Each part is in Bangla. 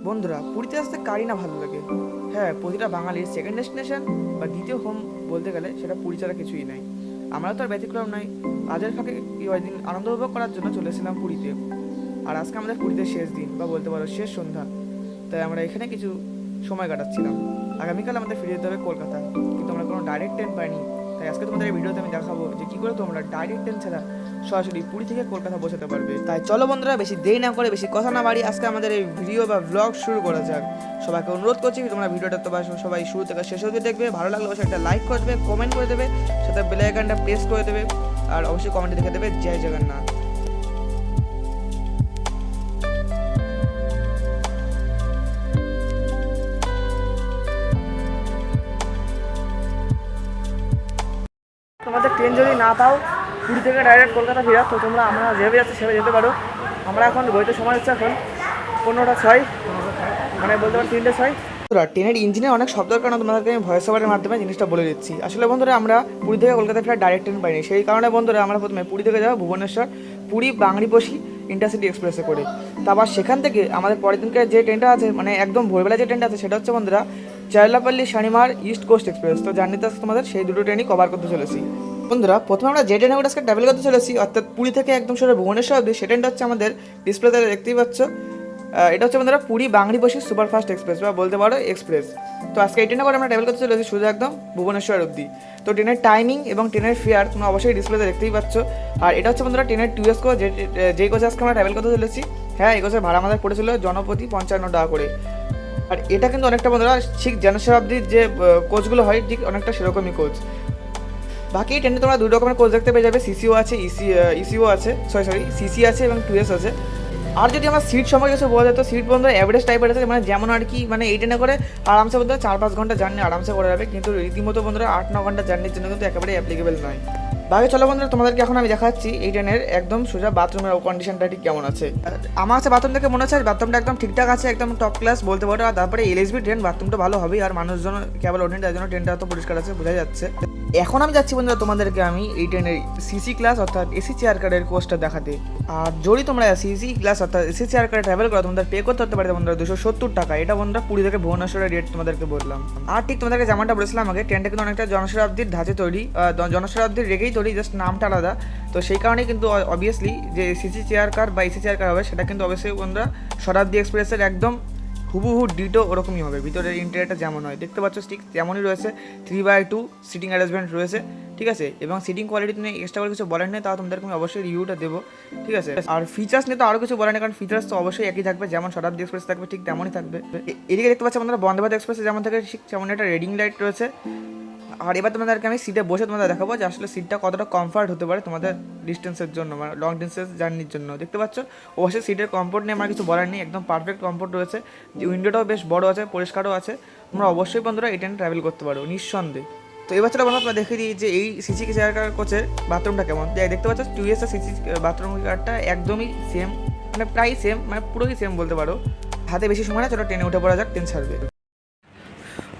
বন্ধুরা, পুরীতে আসতে কারই না ভালো লাগে। হ্যাঁ, প্রতিটা বাঙালির সেকেন্ড ডেস্টিনেশন বা দ্বিতীয় হোম বলতে গেলে সেটা পুরী ছাড়া কিছুই নাই। আমরা তো আর ব্যতিক্রম নাই। কাজের ফাঁকে কয়েকদিন আনন্দ উপভোগ করার জন্য চলে এসেছিলাম পুরীতে। আর আজকে আমাদের পুরীতে শেষ দিন বা বলতে পারো শেষ সন্ধ্যা। তাই আমরা এখানে কিছু সময় কাটাচ্ছিলাম। আগামীকাল আমাদের ফিরে যেতে হবে কলকাতা, কিন্তু আমরা কোনো ডাইরেক্ট ট্রেন পাইনি। তাই আজকে তোমাদের এই ভিডিওতে আমি দেখাবো যে কী করে তোমরা ডাইরেক্ট ট্রেন ছাড়া সরাসরি পুরী থেকে কলকাতা পৌঁছাতে পারবে। তাই চলো বন্ধুরা, বেশি দেরি না করে, বেশি কথা না বাড়ি, আজকে আমাদের এই ভিডিও বা ব্লগ শুরু করা যাক। সবাইকে অনুরোধ করছি তোমরা ভিডিওটা তো সবাই শুরু থেকে শেষ অবধি দেখবে। ভালো লাগলে অবশ্যই একটা লাইক করে দেবে, কমেন্ট করে দেবে, সাথে বেল আইকনটা প্রেস করে দেবে, আর অবশ্যই কমেন্টে দেখে দেবে জয় জগন্নাথ। তোমাদের ট্রেন যদি না পাও পুরী থেকে ডাইরেক্ট কলকাতা ফেরা, তো তোমরা আমরা যেভাবে যাচ্ছি সেভাবে যেতে পারো। আমরা এখন বইতে সময় হচ্ছে এখন 15টা 6, মানে বলতে পারো 3টে 6। ট্রেনের ইঞ্জিনে অনেক শব্দের কারণে তোমাদেরকে আমি ভয়েস ওভারের মাধ্যমে জিনিসটা বলে দিচ্ছি। আসলে বন্ধুরা, আমরা পুরী থেকে কলকাতা ফেরার ডাইরেক্ট ট্রেন পাইনি। সেই কারণে বন্ধুরা আমরা প্রথমে পুরী থেকে যাবো ভুবনেশ্বর, পুরী বাংলাদেশি ইন্টারসিটি এক্সপ্রেসে করে। তারপর সেখান থেকে আমাদের পরের দিনকে যে ট্রেনটা আছে, মানে একদম ভোরবেলা যে ট্রেনটা আছে, সেটা হচ্ছে বন্ধুরা চারলাপল্লী শালিমার ইস্ট কোস্ট এক্সপ্রেস। তো জার্নিতে আছে তোমাদের সেই দুটো ট্রেনই কভার করতে চলেছি। বন্ধুরা, প্রথমে আমরা যে ট্রেনে আজকে ট্রাভেল করতে চলেছি, অর্থাৎ পুরী থেকে একদম সরে ভুবনেশ্বর অবধি, সে ট্রেনটা হচ্ছে আমাদের ডিসপ্লেতে দেখতেই পাচ্ছ। এটা হচ্ছে বন্ধুরা পুরী বাংলাদেশি সুপারফাস্ট এক্সপ্রেস বা বলতে পারো এক্সপ্রেস। তো আজকে এই ট্রেনে করে আমরা ট্রাভেল করতে চলেছি শুধু একদম ভুবনেশ্বর অবধি। তো ট্রেনের টাইমিং এবং ট্রেনের ফেয়ার তোমরা অবশ্যই ডিসপ্লেতে দেখতেই পাচ্ছ। আর এটা হচ্ছে বন্ধুরা ট্রেনের 2S কোচ, যেই কোচে আজকে আমরা ট্রাভেল করতে চলেছি। হ্যাঁ, এই কোচের ভাড়া আমাদের পড়েছিল জনপ্রতি 55 টাকা করে। আর এটা কিন্তু অনেকটা বন্ধুরা ঠিক জনশতাব্দীর যে কোচগুলো হয়, ঠিক অনেকটা সেরকমই কোচ। বাকি ট্রেনে তোমরা দুই রকমের কোচ দেখতে পেয়ে যাবে, সিসিও আছে, ইসিও আছে, সরি সিসি আছে এবং 2S আছে। আর যদি আমার সিট সম্পর্কে কিছু বলা যায়, তো সিট বন্ধুরা অ্যাভারেজ টাইপের আছে, মানে যেমন আর কি, মানে এই ট্রেনে করে আরামসে বন্ধুরা 4-5 ঘন্টা জার্নি আরামসে করা যাবে, কিন্তু রীতিমতো বন্ধুরা 8-9 ঘন্টা জার্নির জন্য কিন্তু একেবারে অ্যাপ্লিকেবল নয়। বাকি চলো বন্ধুরা, তোমাদেরকে এখন আমি দেখাচ্ছি এই ট্রেনের একদম সোজা বাথরুমের কন্ডিশনটা ঠিক কেমন আছে। আমার কাছে বাথরুম থেকে মনে হচ্ছে বাথরুমটা একদম ঠিকঠাক আছে, একদম টপ ক্লাস বলতে পারো। আর তারপরে এলএসবি ট্রেন, বাথরুমটা ভালো হবেই, আর মানুষজন কেবল ওঠেন, তার জন্য ট্রেনটা এত পরিষ্কার আছে, বোঝা যাচ্ছে। এখন আমি যাচ্ছি বন্ধুরা তোমাদেরকে আমি এই ট্রেনের সিসি ক্লাস অর্থাৎ এসি চেয়ার কারের কোচটা দেখাতে। আর যদি তোমরা সিসি ক্লাস অর্থাৎ এসি চেয়ার কারে ট্রাভেল করো, তোমাদের পে করতে হতে পারে বন্ধুরা 270 টাকা। এটা বন্ধুরা পুরী থেকে ভুবনেশ্বরের রেট তোমাদেরকে বললাম। আর ঠিক তোমাদেরকে যেমনটা বলেছিলাম আগে, ট্রেনটা কিন্তু অনেকটা জনশতাব্দীর ধাঁচে তৈরি, জনশতাব্দীর রেখেই তৈরি, জাস্ট নামটা আলাদা। তো সেই কারণেই কিন্তু অবভিয়াসলি যে সিসি চেয়ার কার বা এসি চেয়ার কার হবে, সেটা কিন্তু অবশ্যই বন্ধুরা শতাব্দী এক্সপ্রেসের একদম হুবহু ডিটো ওরকমই হবে। ভিতরের ইন্টেরিয়রটা যেমন হয় দেখতে পাচ্ছ ঠিক তেমনই রয়েছে। 3/2 সিটিং অ্যারেঞ্জমেন্ট রয়েছে, ঠিক আছে। এবং সিটিং কোয়ালিটি নিয়ে এক্সট্রা করে কিছু বলার নেই, তাও তোমাদেরকে আমি অবশ্যই রিভিউটা দেবো, ঠিক আছে। আর ফিচার্স নিয়ে তো আরও কিছু বলার নেই, কারণ ফিচার্স তো অবশ্যই একই থাকবে, যেমন শতাব্দী এক্সপ্রেস থাকবে ঠিক তেমনই থাকবে। এদিকে দেখতে পাচ্ছি আমাদের বন্দে ভারত এক্সপ্রেসে যেমন থাকে ঠিক তেমন একটা রেডিং লাইট রয়েছে। আর এবার তোমাদেরকে আমি সিটে বসে তোমাদের দেখাবো যে আসলে সিটটা কতটা কমফর্ট হতে পারে তোমাদের ডিস্টেন্সের জন্য, মানে লং ডিস্টেন্স জার্নির জন্য। দেখতে পাচ্ছ অবশ্যই সিটের কমফোর্ট নিয়ে আমার কিছু বলার নেই, একদম পারফেক্ট কমফোর্ট রয়েছে। উইন্ডোটাও বেশ বড় আছে, পরিষ্কারও আছে। তোমরা অবশ্যই বন্ধুরা এই ট্রেনে ট্রাভেল করতে পারো নিঃসন্দেহে। তো এবার চলো বন্ধুরা তোমরা দেখে দিই যে এই সিসি চেয়ার কার কোচের বাথরুমটা কেমন। দেখতে পাচ্ছ 2S সিসি বাথরুম কারটা একদমই সেম, মানে প্রায় সেম, মানে পুরোই সেম বলতে পারো। হাতে বেশি সময় না, চলো ট্রেনে উঠে পড়া যাক, ট্রেন ছাড়বে।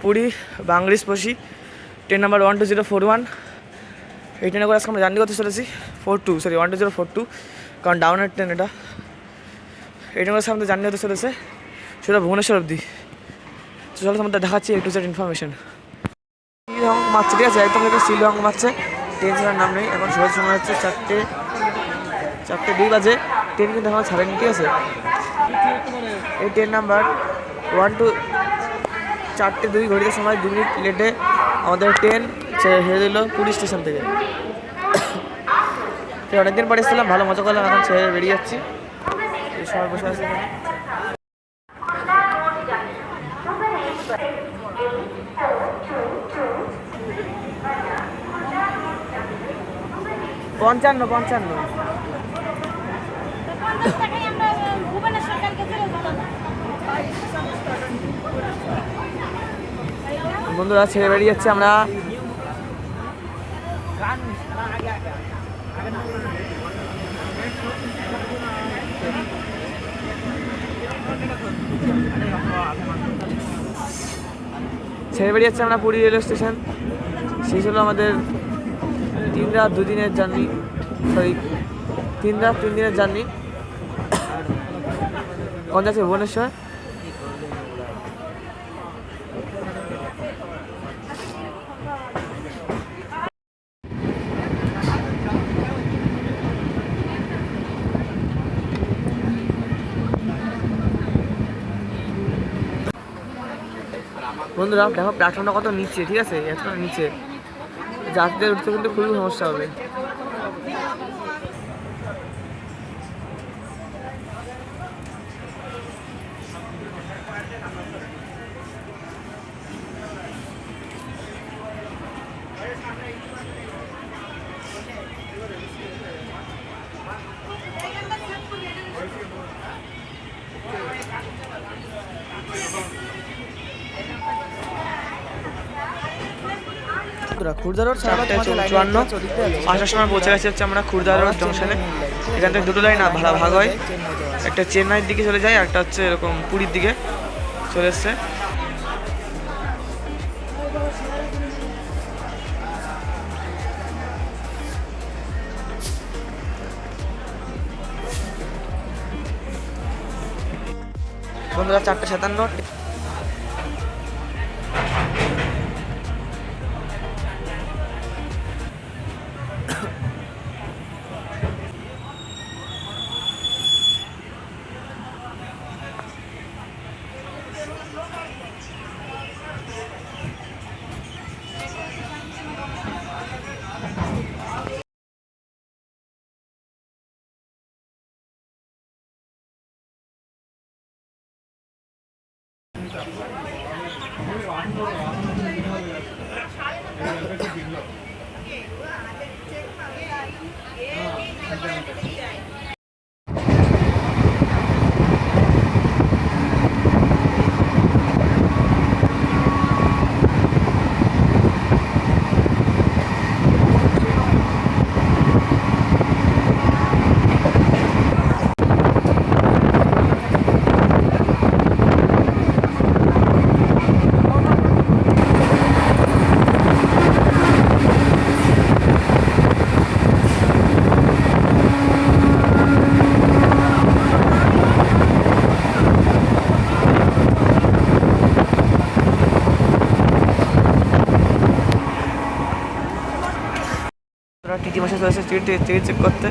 Puri Bangladeshi train number 12041। এই ট্রেনে করে আজকে আমরা জার্নি করতে চলেছি 12042, কারণ ডাউনের ট্রেন এটা। এই ট্রেনে করে আমাদের জার্নি হতে চলেছে সেটা ভুবনেশ্বর অবধি। তো চলো তোমাদের দেখাচ্ছি একটু সেট ইনফরমেশন। শিলং মারছে, ঠিক আছে, একদম একটা শিলং মারছে, ট্রেন ছাড়ার নাম নেই। এখন সহজ সময় হচ্ছে 4:02 বাজে, ট্রেন কিন্তু এখন ছাড়েনি, ঠিক আছে। এই ট্রেন নাম্বার 4:02 ঘড়িতে সময় 2 মিনিট লেটে আমাদের ট্রেন ছেড়ে দিল পুরী স্টেশন থেকে। অনেকদিন পরে এসেছিলাম, ভালো মজা করলাম, এখন ছেড়ে বেরিয়ে যাচ্ছি। এই সময় বসে আছে এখানে। পঞ্চান্ন বন্ধুরা ছেড়ে বেরিয়ে যাচ্ছে আমরা। ছেড়ে বেরিয়ে যাচ্ছে আমরা পুরী রেলওয়ে স্টেশন। শেষ হলো আমাদের 3 রাত 2 দিনের জার্নি, 3 রাত 3 দিনের জার্নি। কোন যাচ্ছে? ভুবনেশ্বর। বন্ধুরা দেখো প্ল্যাটফর্মটা কত নিচে, ঠিক আছে, এতটা নিচে, যাত্রীদের উঠতে কিন্তু খুবই সমস্যা হবে। খুর্দা রোড 4:54, 5টার সময় পৌঁছে গেছি হচ্ছে আমরা খুর্দা রোড জংশনে। এখান থেকে দুটো লাইন ভাড়া ভাগ হয়, একটা চেন্নাইয়ের দিকে চলে যায়, একটা হচ্ছে এরকম পুরীর দিকে চলে এসছে। বন্ধুরা 4:57। টিটি মাসে চলে এসেছে টিকিট চেক করতে।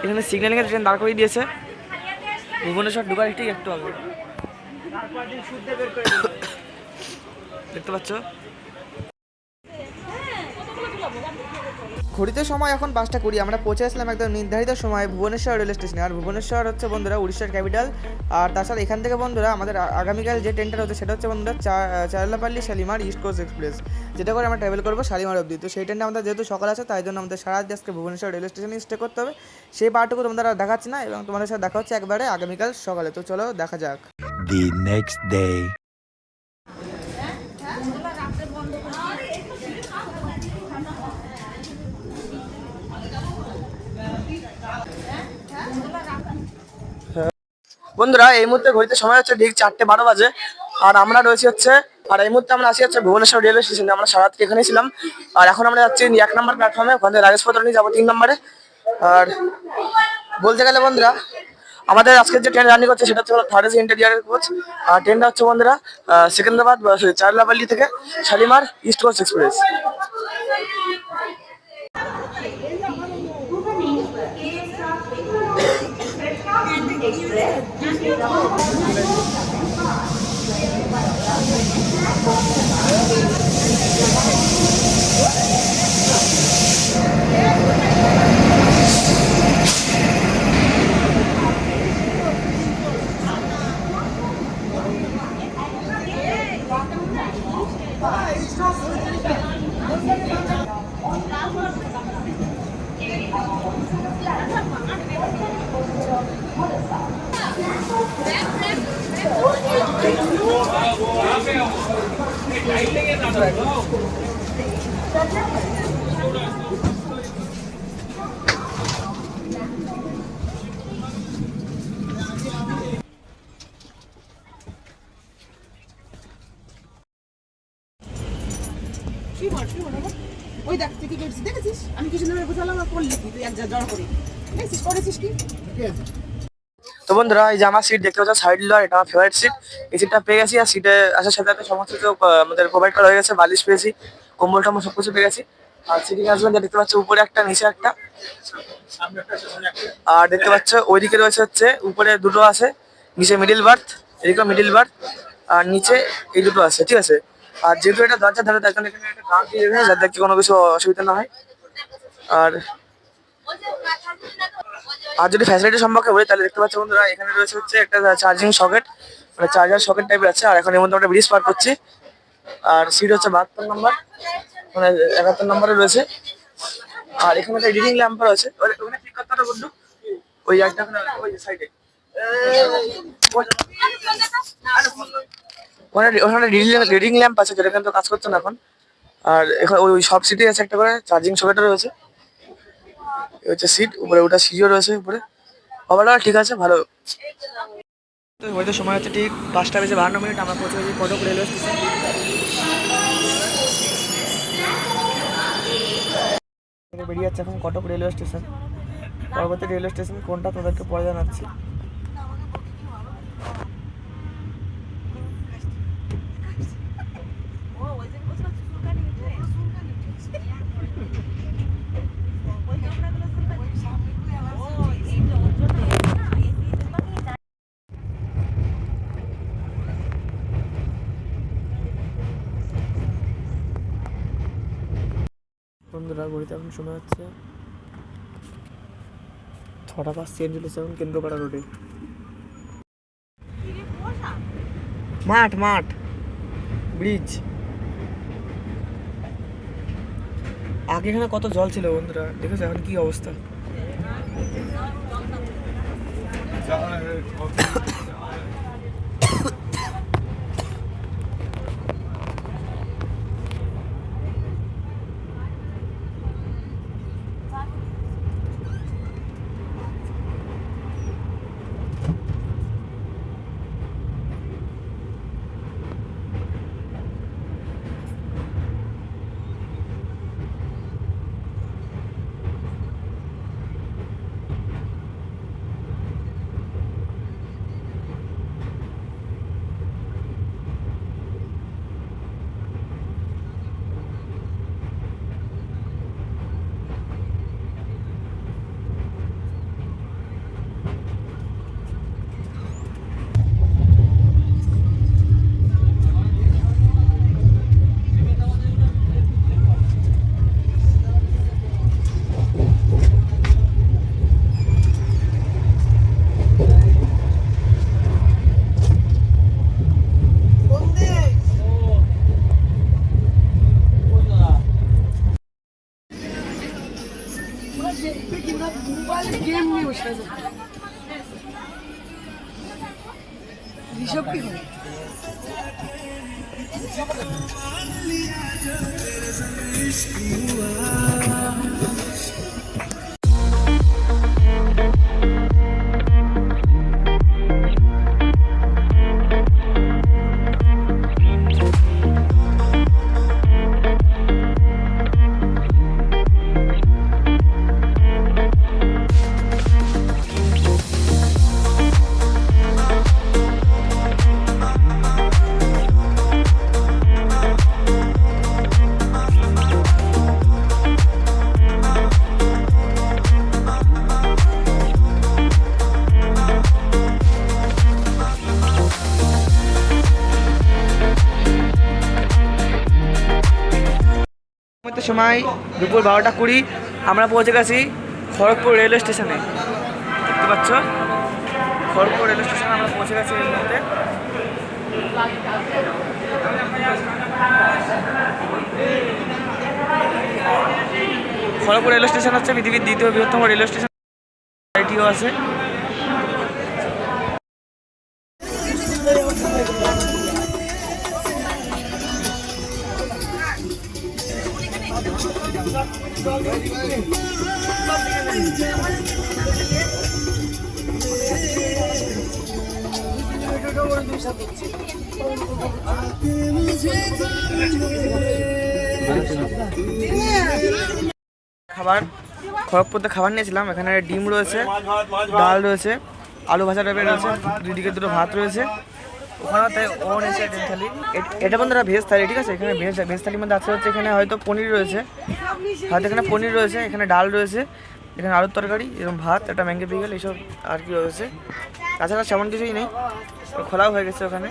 এখানে সিগন্যালিংয়ে ট্রেন দাঁড় করিয়ে দিয়েছে, ভুবনেশ্বর ঢুকার একটু আগে দেখতে পাচ্ছ। ঘড়িতে সময় এখন 5:20, আমরা পৌঁছে আসলাম একদম নির্ধারিত সময় ভুবনেশ্বর রেল স্টেশনে। আর ভুবনেশ্বর হচ্ছে বন্ধুরা উড়িষ্যার ক্যাপিটাল। আর তাছাড়া এখান থেকে বন্ধুরা আমাদের আগামীকাল যে ট্রেনটা হচ্ছে সেটা হচ্ছে বন্ধুরা চারলাপাল্লি শালিমার ইস্ট কোস্ট এক্সপ্রেস, যেটা করে আমরা ট্রাভেল করবো শালিমার অবধি। তো সেই ট্রেনটা আমাদের যেহেতু সকাল আছে, তাই জন্য আমাদের সারা আজকে ভুবনেশ্বর রেল স্টেশনে স্টে করতে হবে। সেই পার্টটুকু তোমরা দেখাচ্ছি না, এবং তোমাদের সাথে দেখা হচ্ছে একবারে আগামীকাল সকালে। তো চলো দেখা যাক। The next day. বন্ধুরা এই মুহূর্তে ঘড়িতে সময় হচ্ছে ঠিক 4:12 বাজে। আর আমরা রয়েছি হচ্ছে, আর এই মুহূর্তে আমরা আসি হচ্ছে ভুবনেশ্বর রেলওয়ে স্টেশনে। আমরা সারা রাত এখানেই ছিলাম, আর এখন আমরা যাচ্ছি 1 নম্বর প্ল্যাটফর্মে, ওখানে রাজেশপত্র নিয়ে যাবো 3 নম্বরে। আর বলতে গেলে বন্ধুরা আমাদের আজকের যে ট্রেন জার্নি করছে সেটা হচ্ছে থার্ড এসি ইন্টেরিয়ারের কোচ। আর ট্রেনটা হচ্ছে বন্ধুরা সেকেন্দ্রাবাদ চারলাপাল্লি থেকে শালিমার ইস্ট কোস্ট এক্সপ্রেস। ওই দেখ তুই কি করছিস দেখেছিস আমি কিছু নেমে বোঝালাম আর করলি কি তুই এক জড় করে দেখছিস করেছিস কি তো বন্ধুরা এই যে আমার সিট দেখতে পাচ্ছ সাইড লয়, এটা আমার ফেভারিট সিট। এই সিটটা পেয়ে গেছি আর সিটে আসার সাথে সাথে সমস্ত কিছু আমাদের প্রোভাইড করা হয়ে গেছে। বালিশ পেয়েছি, কম্বল টম্বল সব কিছু পেয়ে গেছি। আর সিটিং আসবেন যা দেখতে পাচ্ছ উপরে একটা নিচে একটা, আর দেখতে পাচ্ছ ওইদিকে রয়েছে হচ্ছে উপরে দুটো আছে, নিচে মিডিল বার্থ, এদিকে মিডিল বার্থ, আর নিচে এই দুটো আছে, ঠিক আছে। আর যেহেতু এটা দরজার ধারে তার জন্য এখানে একটা গান দিয়ে রেখেছে যাতে দেখতে কোনো কিছু অসুবিধা না হয়। আর আর যদি ফ্যাসিলিটি সম্পর্কে বলি তাহলে দেখতে পাচ্ছ বন্ধুরা এখানে রয়েছে হচ্ছে একটা চার্জিং সকেট, মানে চার্জার সকেট টাইপের আছে। আর এখন এর মধ্যে আমরা ব্রিজ পার করছি। আর সিট হচ্ছে 72 নম্বর, মানে 71 নম্বরে রয়েছে। আর এখানে একটা রিডিং ল্যাম্প আছে, ওখানে ক্লিক করতে হবে বন্ধু, ওই একটা ওই সাইডে ওখানে রিডিং ল্যাম্প আছে যেটা কিন্তু কাজ করছে না এখন। আর এখানে ওই সব সিটে আছে একটা করে চার্জিং সকেটও রয়েছে। এই হচ্ছে সিট, উপরে ওটা সিজিও রয়েছে উপরে। ওভারঅল ঠিক আছে, ভালো। তো হয়তো সময় হচ্ছে ঠিক 5:52 আমরা পৌঁছে গেছি কটক রেলওয়ে স্টেশন। বেরিয়ে যাচ্ছে এখন কটক রেলওয়ে স্টেশন। পরবর্তী রেলওয়ে স্টেশন কোনটা তোদেরকে পরে জানাচ্ছি। বন্ধুরা ঘড়িতে এখন শোনা যাচ্ছে 6:05 এখন কেন্দ্রপাড়া রোডে। মাঠ মাঠ ব্রিজ। আগে এখানে কত জল ছিল বন্ধুরা, দেখেছো এখন কি অবস্থা। ঋষভ কি হয়? সময় দুপুর 12:20 আমরা পৌঁছে গেছি খড়গপুর রেলওয়ে স্টেশনে। দেখতে পাচ্ছ খড়গপুর রেলওয়ে স্টেশনে আমরা পৌঁছে গেছি এই মুহূর্তে। খড়গপুর রেলওয়ে স্টেশন হচ্ছে পৃথিবীর দ্বিতীয় বৃহত্তম রেলওয়ে স্টেশন, এটিও আছে। খাবার খড়গপুরতে খাবার নিয়েছিলাম। এখানে ডিম রয়েছে, ডাল রয়েছে, আলু ভাজা টাইপের রয়েছে, দুদিকে দুটো ভাত রয়েছে। ওখানে তাই ও নিয়েছে ডিম থালি। এটা বন্ধুরা ভেজ থালি, ঠিক আছে। এখানে ভেজ থালির মধ্যে আছে হচ্ছে এখানে হয়তো পনির রয়েছে, হয়তো এখানে পনির রয়েছে, এখানে ডাল রয়েছে, এখানে আলুর তরকারি, এরকম ভাত, একটা ম্যাঙ্গো পিকল, এইসব আর কি রয়েছে। তাছাড়া সেমন কিছুই নেই, খোলাও হয়ে গেছে ওখানে।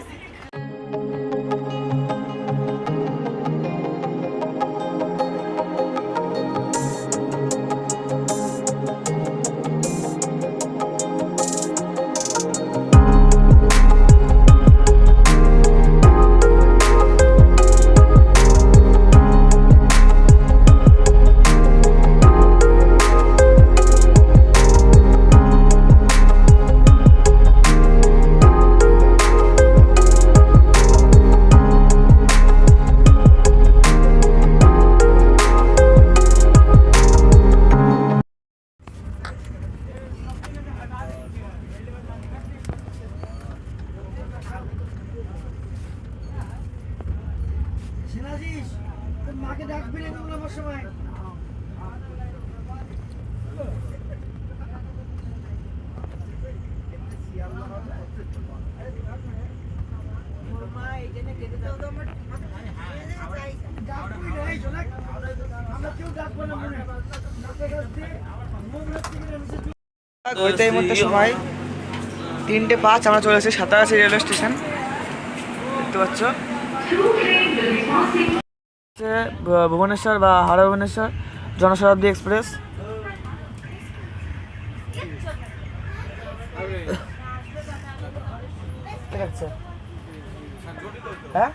মাকে ডাকবি না আমার সময়। এই মধ্যে সময় 3:05, আমরা চলে এসেছি সাঁতরাগাছি রেলওয়ে স্টেশন, দেখতে পাচ্ছ। ভুবনেশ্বর বা হাওড়া ভুবনেশ্বর জনশতাব্দী এক্সপ্রেস। ঠিক আছে, হ্যাঁ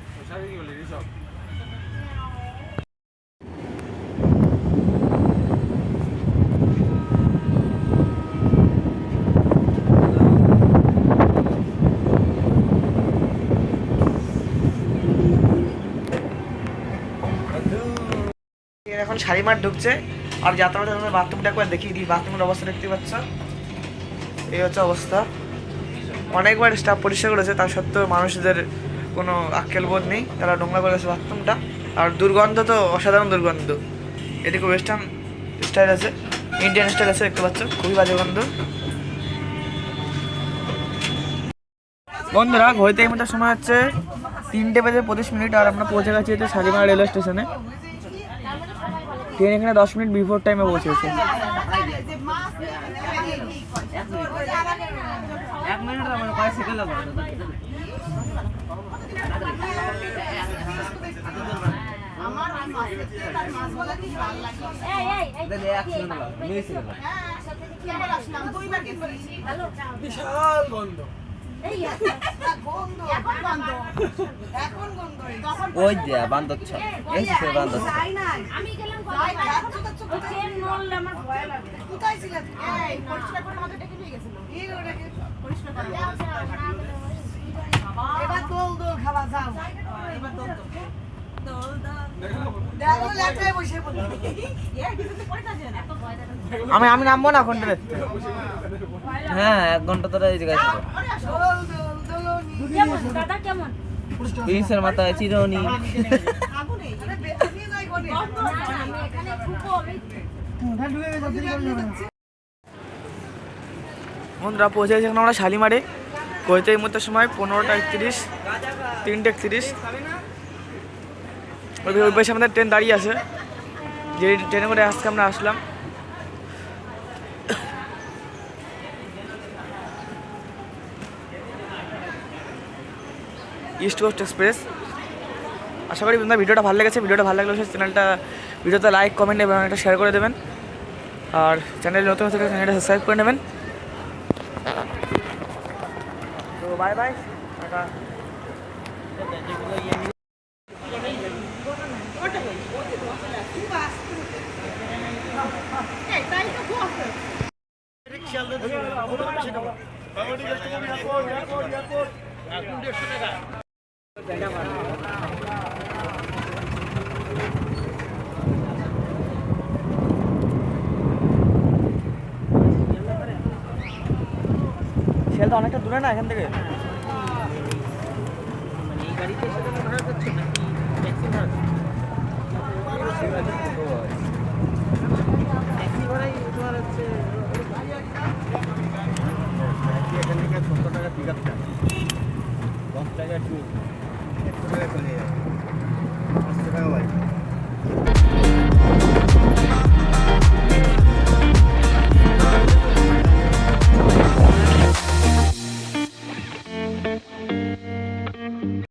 এখন শাড়িমার ঢুকছে। আর যাত্রা বাথরুমটা একবার দেখিয়ে দিই। বাথরুমের অবস্থা দেখতে পাচ্ছ, এই হচ্ছে অবস্থা। অনেকবার স্টাফ পরিষ্কার করেছে, তার সত্ত্বেও মানুষদের কোনো আক্কেল বোধ নেই, তারা নোংরা করেছে বাথরুমটা। আর দুর্গন্ধ তো অসাধারণ দুর্গন্ধ। এদিকে ওয়েস্টার্ন স্টাইল আছে, ইন্ডিয়ান স্টাইল আছে, দেখতে পাচ্ছ, খুবই বাজে গন্ধ। বন্ধুরা ঘড়িতে এই মধ্যে সময় হচ্ছে 3:25 আর আমরা পৌঁছে গেছি হচ্ছে শালিমার রেলওয়ে স্টেশনে। ট্রেন এখানে 10 মিনিট বিফোর টাইমে পৌঁছেছে। বিশাল গন্ধ, ওই যে বান্দর ছ এই সে বান্দর আমি গেলাম ট্রেন নড়ল আমার ভয় লাগে। কোথায় ছিল? এই পরিষ্কার করে আমাদের ডেকে নিয়ে গেছিল। এই ওটাকে পরিষ্কার করে এবার দোল দোল খাওয়া যাও। এবার দোল দোল দেখো লেটায় বসে পড়ি। এই কিছুতে পড়ে থাকে না, এত ভয় লাগে। আমি নামবো না কোনটা দেখতে। হ্যাঁ 1 ঘন্টা ধরে এই জায়গায় ছিল। দোল দোল দোল কেমন দাদা কেমন? পিসের মাথায় চিরুনি। আগুনে আরে বেঁচে নিয়ে যাই কোনে। আমি এখানে ফুকো আমি ঢুকে গেছি। বন্ধুরা পৌঁছে গেছি এখন আমরা শালিমারে। ঘড়িতে এই মুহূর্তে সময় 15:31, 3:31। ওই পাশে আমাদের ট্রেন দাঁড়িয়ে আছে, যে ট্রেনে করে আজকে আমরা আসলাম। East Coast Express. আশা করি বন্ধুরা ভিডিওটা ভালো লেগেছে। ভিডিওটা ভালো লাগলে চ্যানেলটা ভিডিওতে লাইক, কমেন্ট এবং একটা শেয়ার করে দেবেন। আর চ্যানেল নতুন থেকে চ্যানেলটা সাবস্ক্রাইব করে নেবেন। তো বাই বাই, টাটা। অনেকটা দূরে না এখান থেকে?